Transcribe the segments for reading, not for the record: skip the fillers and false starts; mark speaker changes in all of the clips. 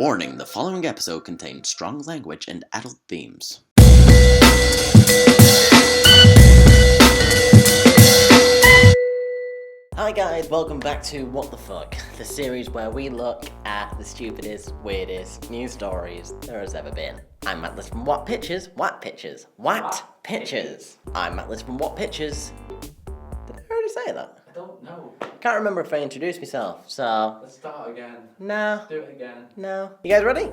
Speaker 1: Warning, the following episode contains strong language and adult themes. Hi guys, welcome back to What the Fuck, the series where we look at the stupidest, weirdest news stories there has ever been. I'm Matt Liss from What Pictures? What Pictures? What Pictures? I'm Matt Liss from What Pictures? Did I already say that?
Speaker 2: I don't know.
Speaker 1: Can't remember if I introduced myself, so...
Speaker 2: Let's start again.
Speaker 1: No.
Speaker 2: Let's do it again.
Speaker 1: No. You guys ready?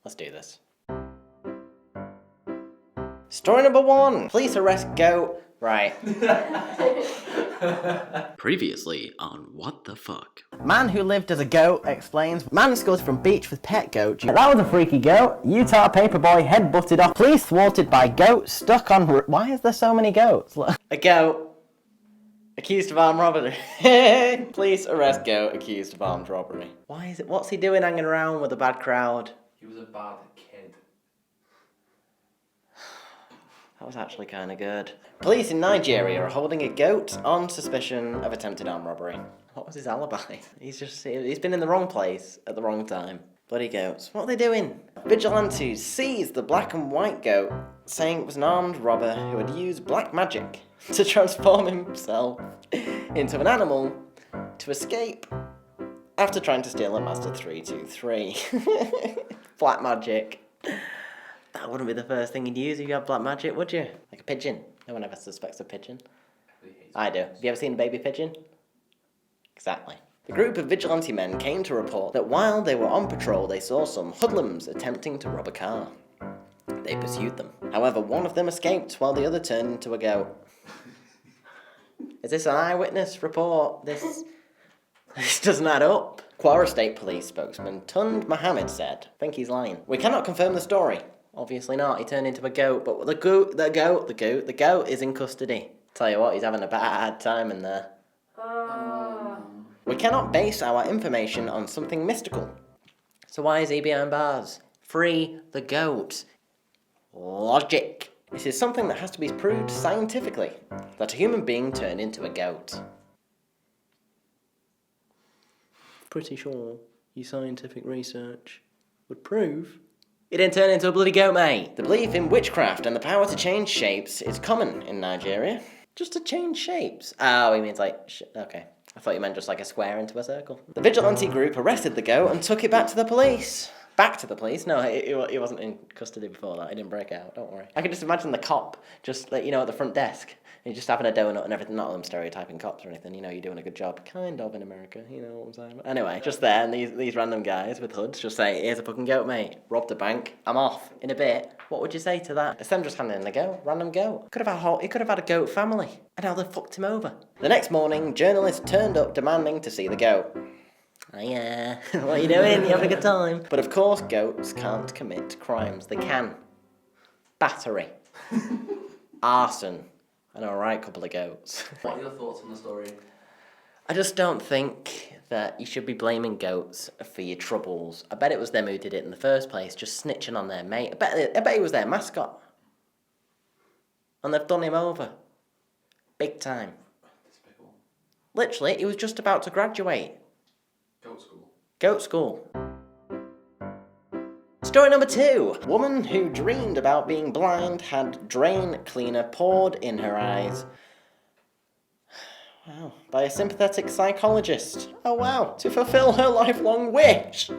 Speaker 1: Let's do this. Story number 1. Police arrest goat. Right. Previously on What the Fuck. Man who lived as a goat explains. Man escorted from beach with pet goat. That was a freaky goat. Utah paperboy head butted off. Police thwarted by goat stuck on... Why is there so many goats? A goat. Accused of armed robbery. Police arrest goat accused of armed robbery. Why is it? What's he doing hanging around with a bad crowd?
Speaker 2: He was a bad kid.
Speaker 1: That was actually kind of good. Police in Nigeria are holding a goat on suspicion of attempted armed robbery. What was his alibi? He's been in the wrong place at the wrong time. Bloody goats. What are they doing? Vigilantes seized the black and white goat, saying it was an armed robber who had used black magic to transform himself into an animal to escape after trying to steal a Mazda 323. Black magic. That wouldn't be the first thing you'd use if you had black magic, would you? Like a pigeon. No one ever suspects a pigeon. I do. Have you ever seen a baby pigeon? Exactly. The group of vigilante men came to report that while they were on patrol, they saw some hoodlums attempting to rob a car. They pursued them. However, one of them escaped while the other turned into a goat. Is this an eyewitness report? This doesn't add up. Kwara State Police spokesman Tund Mohammed said, I think he's lying. We cannot confirm the story. Obviously not. He turned into a goat, but the goat is in custody. Tell you what, he's having a bad time in there. We cannot base our information on something mystical. So why is he behind bars? Free the goat. Logic. This is something that has to be proved scientifically, that a human being turned into a goat. Pretty sure your scientific research would prove he didn't turn into a bloody goat, mate. The belief in witchcraft and the power to change shapes is common in Nigeria. Just to change shapes. Oh, he means like... okay. I thought you meant just like a square into a circle. The vigilante group arrested the goat and took it back to the police. Back to the police? No, he wasn't in custody before that. He didn't break out, don't worry. I can just imagine the cop just, like, at the front desk. And you're just having a donut and everything. Not that I'm stereotyping cops or anything. You're doing a good job. Kind of in America, you know what I'm saying? But anyway, just there, and these random guys with hoods just say, here's a fucking goat, mate. Robbed a bank. I'm off. In a bit. What would you say to that? It's them just handing in the goat. Random goat. He could have had a goat family. And how they fucked him over. The next morning, journalists turned up demanding to see the goat. Oh yeah, what are you doing? You having a good time? But of course, goats can't commit crimes. They can. Battery. Arson. And a right couple of goats.
Speaker 2: What are your thoughts on the story?
Speaker 1: I just don't think that you should be blaming goats for your troubles. I bet it was them who did it in the first place, just snitching on their mate. I bet he was their mascot. And they've done him over. Big time.
Speaker 2: Despicable.
Speaker 1: Literally, he was just about to graduate.
Speaker 2: Goat school.
Speaker 1: Goat school. Story number 2. Woman who dreamed about being blind had drain cleaner poured in her eyes. Wow. By a sympathetic psychologist. Oh wow. To fulfill her lifelong wish.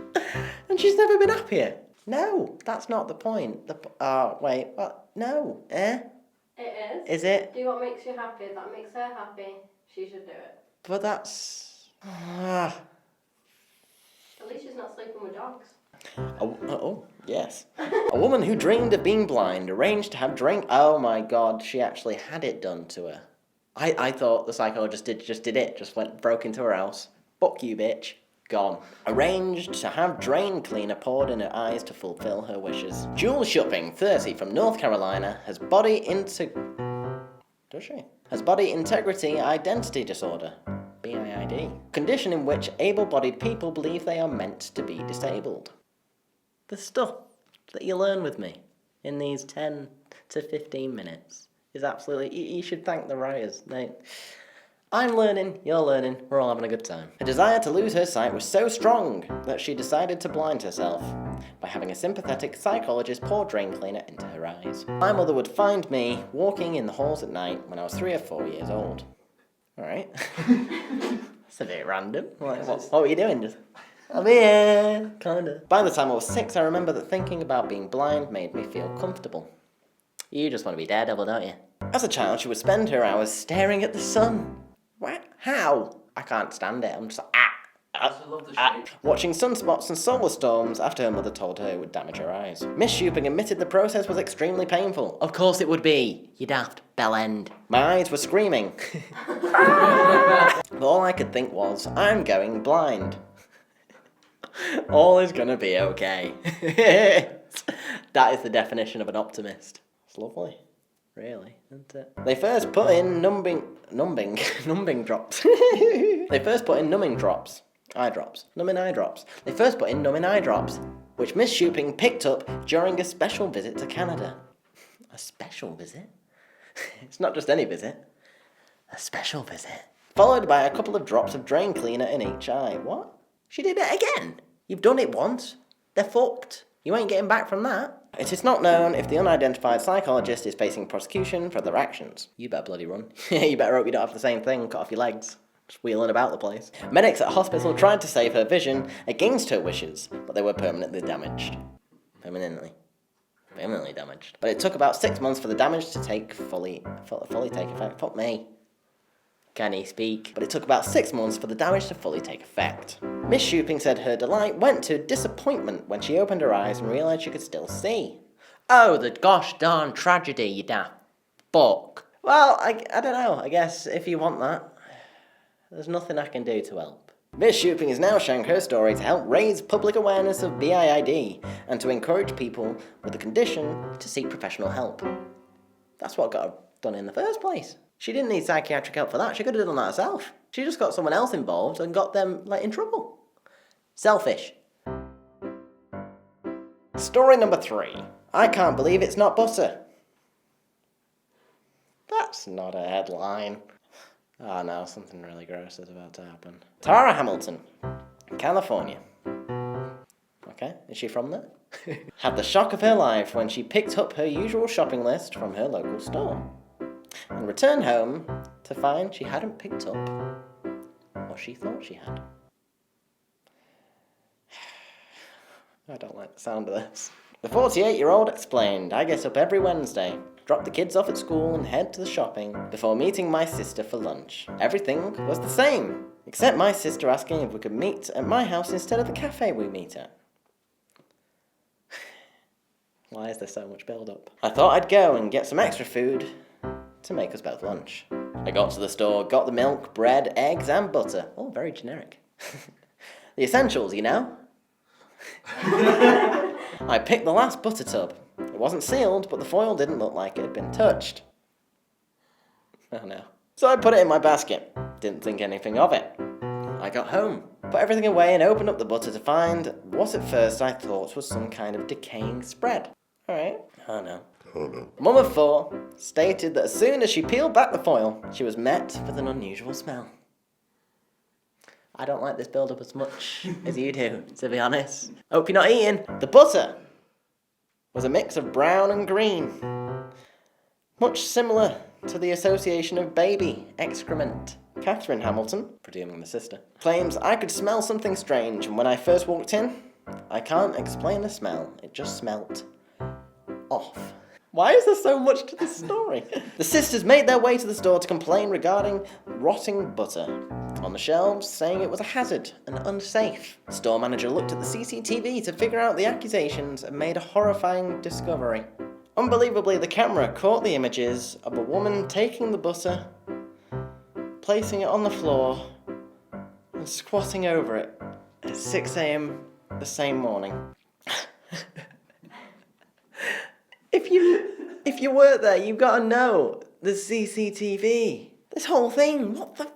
Speaker 1: And she's never been happier. No, that's not the point. Wait, what? No.
Speaker 3: It is.
Speaker 1: Is it?
Speaker 3: Do what makes you happy. That makes her happy. She should do it.
Speaker 1: But that's...
Speaker 3: At least she's not sleeping with dogs.
Speaker 1: Yes. A woman who dreamed of being blind arranged to have Oh my god, she actually had it done to her. I thought the psychologist broke into her house. Fuck you, bitch. Gone. Arranged to have drain cleaner poured in her eyes to fulfill her wishes. Jewel Shopping, 30, from North Carolina, has body integrity identity disorder. BIID. Condition in which able-bodied people believe they are meant to be disabled. The stuff that you learn with me in these 10 to 15 minutes is absolutely... You should thank the writers. I'm learning, you're learning, we're all having a good time. Her desire to lose her sight was so strong that she decided to blind herself by having a sympathetic psychologist pour drain cleaner into her eyes. My mother would find me walking in the halls at night when I was 3 or 4 years old. Alright. That's a bit random. What were you doing? Just, I'm here, kinda. By the time I was 6, I remember that thinking about being blind made me feel comfortable. You just want to be Daredevil, don't you? As a child, she would spend her hours staring at the sun. What? How? I can't stand it. I'm just like,
Speaker 2: I love the shape.
Speaker 1: watching sunspots and solar storms after her mother told her it would damage her eyes. Miss Shooping admitted the process was extremely painful. Of course it would be. You daft bell end. My eyes were screaming. But all I could think was, I'm going blind. All is gonna be okay. That is the definition of an optimist. It's lovely. Really, isn't it? They first put in numbing drops. They first put in numbing drops. Numbing eye drops. They first put in numbing eye drops, which Miss Shooping picked up during a special visit to Canada. A special visit? It's not just any visit. A special visit. Followed by a couple of drops of drain cleaner in each eye. What? She did it again? You've done it once. They're fucked. You ain't getting back from that. It is not known if the unidentified psychologist is facing prosecution for their actions. You better bloody run. You better hope you don't have the same thing, cut off your legs. Just wheeling about the place. Medics at hospital tried to save her vision against her wishes, but they were permanently damaged. Permanently damaged. But it took about 6 months for the damage to fully take effect. Fuck me. Can he speak? But it took about 6 months for the damage to fully take effect. Miss Shooping said her delight went to disappointment when she opened her eyes and realised she could still see. Oh, the gosh darn tragedy, you daft fuck. Well, I don't know. I guess if you want that, there's nothing I can do to help. Miss Shooping is now sharing her story to help raise public awareness of BIID and to encourage people with the condition to seek professional help. That's what got her done in the first place. She didn't need psychiatric help for that. She could have done that herself. She just got someone else involved and got them, in trouble. Selfish. Story number 3. I can't believe it's not butter. That's not a headline. Oh no, something really gross is about to happen. Tara Hamilton, California. Okay, is she from there? Had the shock of her life when she picked up her usual shopping list from her local store and returned home to find she hadn't picked up what she thought she had. I don't like the sound of this. The 48-year-old explained, I get up every Wednesday, drop the kids off at school and head to the shopping before meeting my sister for lunch. Everything was the same, except my sister asking if we could meet at my house instead of the cafe we meet at. Why is there so much build-up? I thought I'd go and get some extra food to make us both lunch. I got to the store, got the milk, bread, eggs and butter. Oh, very generic. The essentials, you know? I picked the last butter tub. It wasn't sealed, but the foil didn't look like it had been touched. Oh no. So I put it in my basket. Didn't think anything of it. I got home, put everything away and opened up the butter to find what at first I thought was some kind of decaying spread. Alright. Oh no. Mum of 4 stated that as soon as she peeled back the foil, she was met with an unusual smell. I don't like this build-up as much as you do, to be honest. Hope you're not eating. The butter was a mix of brown and green, much similar to the association of baby excrement. Catherine Hamilton, presuming the sister, claims I could smell something strange, and when I first walked in, I can't explain the smell. It just smelt off. Why is there so much to this story? The sisters made their way to the store to complain regarding rotting butter on the shelves, saying it was a hazard and unsafe. The store manager looked at the CCTV to figure out the accusations and made a horrifying discovery. Unbelievably, the camera caught the images of a woman taking the butter, placing it on the floor, and squatting over it at 6 a.m. the same morning. If you weren't there, you've got to know the CCTV. This whole thing, what the...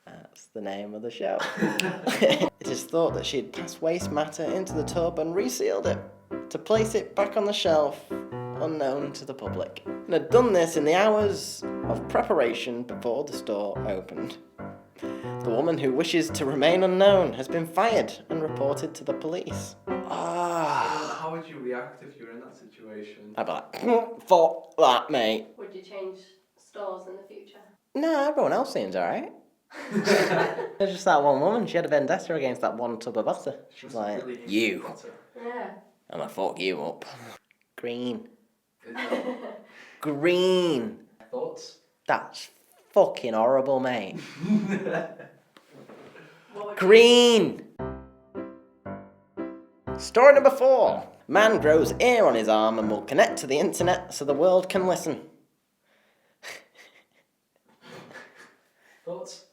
Speaker 1: That's the name of the show. It is thought that she had passed waste matter into the tub and resealed it to place it back on the shelf unknown to the public, and had done this in the hours of preparation before the store opened. The woman who wishes to remain unknown has been fired and reported to the police.
Speaker 2: How would you react if you were in that situation?
Speaker 1: I'd be like, fuck that, mate.
Speaker 3: Would you change stores in the future?
Speaker 1: No, everyone else seems alright. There's just that one woman, she had a vendetta against that one tub of butter. She's like,
Speaker 2: really hate
Speaker 1: you,
Speaker 2: butter.
Speaker 3: Yeah.
Speaker 1: I'm gonna fuck you up. Green.
Speaker 2: Is that-
Speaker 1: Green.
Speaker 2: Thoughts?
Speaker 1: That's fucking horrible, mate.
Speaker 3: What would
Speaker 1: Green. Story number 4. Man grows ear on his arm and will connect to the internet so the world can listen.
Speaker 2: Thoughts?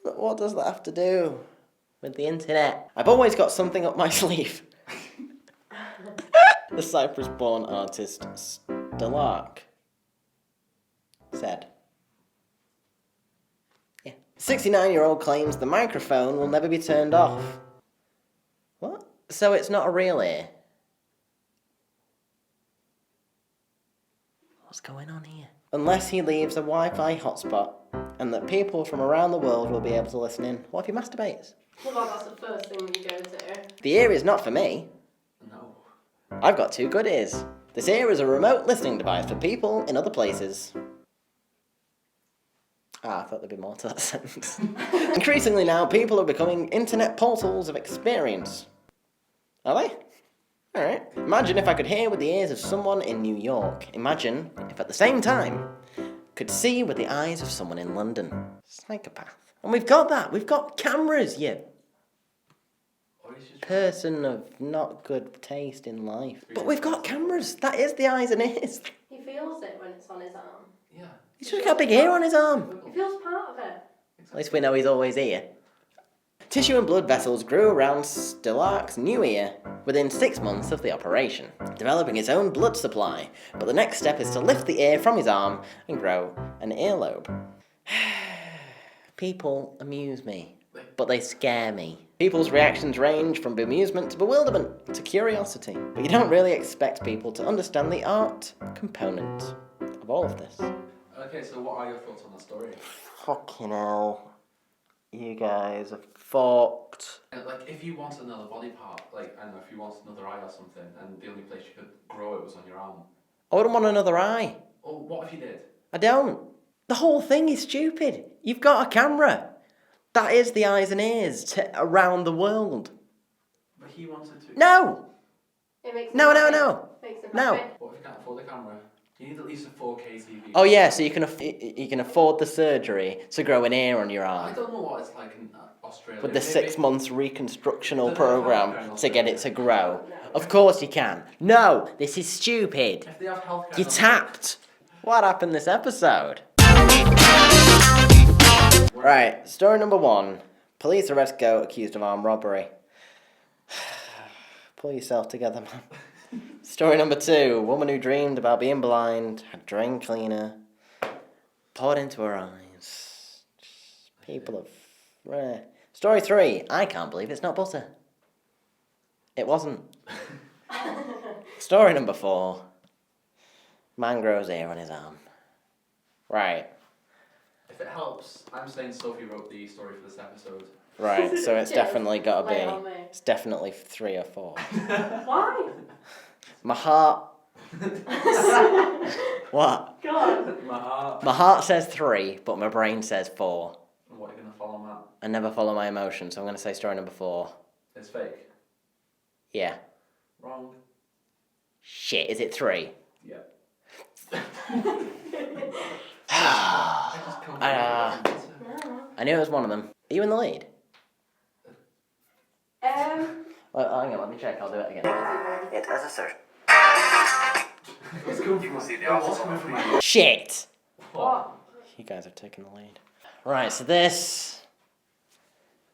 Speaker 1: But what does that have to do with the internet? I've always got something up my sleeve. The Cyprus-born artist Stelark said. Yeah. 69-year-old claims the microphone will never be turned off. What? So it's not a real ear? What's going on here? Unless he leaves a Wi-Fi hotspot, and that people from around the world will be able to listen in. What if he masturbates?
Speaker 3: Well, that's the first thing that you go to.
Speaker 1: The ear is not for me.
Speaker 2: No.
Speaker 1: I've got 2 good ears. This ear is a remote listening device for people in other places. I thought there'd be more to that sentence. Increasingly now, people are becoming internet portals of experience. Are they? Alright. Imagine if I could hear with the ears of someone in New York. Imagine if at the same time, could see with the eyes of someone in London. Psychopath. And we've got that. We've got cameras, you
Speaker 2: Or he's just
Speaker 1: person of not good taste in life. But we've got cameras. That is the eyes and ears.
Speaker 3: He feels it when it's on his arm.
Speaker 2: yeah.
Speaker 1: He's just got a big hair on his arm.
Speaker 3: He feels part of it.
Speaker 1: At least we know he's always here. Tissue and blood vessels grew around Stelark's new ear within 6 months of the operation, developing his own blood supply. But the next step is to lift the ear from his arm and grow an earlobe. People amuse me, but they scare me. People's reactions range from bemusement to bewilderment to curiosity. But you don't really expect people to understand the art component of all of this.
Speaker 2: Okay, so what are your thoughts on that story?
Speaker 1: Fucking hell. You guys are fucked.
Speaker 2: Like, if you want another body part, like, I don't know, if you want another eye or something, and the only place you could grow it was on your arm.
Speaker 1: I wouldn't want another eye.
Speaker 2: Or what if you did?
Speaker 1: I don't. The whole thing is stupid. You've got a camera. That is the eyes and ears around the world.
Speaker 2: But he wanted to.
Speaker 1: No!
Speaker 3: It makes him
Speaker 1: No,
Speaker 3: happy.
Speaker 1: no, no.
Speaker 3: Makes him
Speaker 1: No.
Speaker 3: happy.
Speaker 2: What if you can't afford the camera? You need at least a 4K TV.
Speaker 1: Oh yeah, so you can afford the surgery to grow an ear on your
Speaker 2: I
Speaker 1: arm.
Speaker 2: don't know what it's like in Australia.
Speaker 1: With the
Speaker 2: Maybe-
Speaker 1: 6 months reconstructional
Speaker 2: Is there no
Speaker 1: program
Speaker 2: healthcare in
Speaker 1: to get it to grow.
Speaker 3: No.
Speaker 1: Of course you can. No, this is stupid.
Speaker 2: If they have healthcare.
Speaker 1: You tapped. What happened this episode? Right, story number 1. Police arrest goat accused of armed robbery. Pull yourself together, man. Story number 2. Woman who dreamed about being blind had drain cleaner poured into her eyes. People of rare. Story 3. I can't believe it's not butter. It wasn't. Story number 4. Man grows hair on his arm. Right.
Speaker 2: If it helps, I'm saying Sophie wrote the story for this episode.
Speaker 1: Right, so it's
Speaker 3: Yeah,
Speaker 1: definitely got to
Speaker 3: lay it on
Speaker 1: be.
Speaker 3: me.
Speaker 1: It's definitely 3 or 4.
Speaker 3: Why?
Speaker 1: My heart. What?
Speaker 3: God.
Speaker 2: My heart.
Speaker 1: My heart says 3, but my brain says 4.
Speaker 2: And what are you going to follow, Matt?
Speaker 1: I never follow my emotions, so I'm going to say story number 4.
Speaker 2: It's fake.
Speaker 1: Yeah.
Speaker 2: Wrong.
Speaker 1: Shit, is it 3?
Speaker 2: Yeah.
Speaker 1: I
Speaker 2: I just can't
Speaker 3: No.
Speaker 1: knew it was one of them. Are you in the lead? Well, hang on, let me check. I'll do it again. It was a search. Shit!
Speaker 3: What?
Speaker 1: You guys have taken the lead. Right, so this.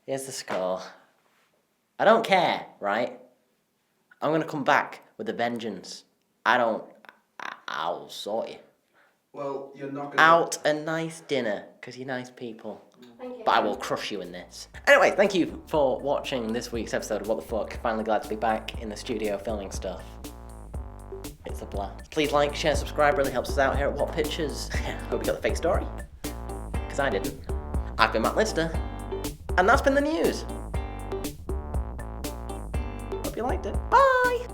Speaker 1: Here's the score. I don't care, right? I'm gonna come back with a vengeance. I'll sort you.
Speaker 2: Well, you're not going
Speaker 1: Out a nice dinner, because you're nice people.
Speaker 3: Thank you.
Speaker 1: But I will crush you in this. Anyway, thank you for watching this week's episode of What the Fuck. Finally glad to be back in the studio filming stuff. It's It's a blast. Please like, share, subscribe, really helps us out here at What Pictures. Hope you got the fake story, because I didn't. I've been Matt Lister, and that's been the news. Hope you liked it. Bye!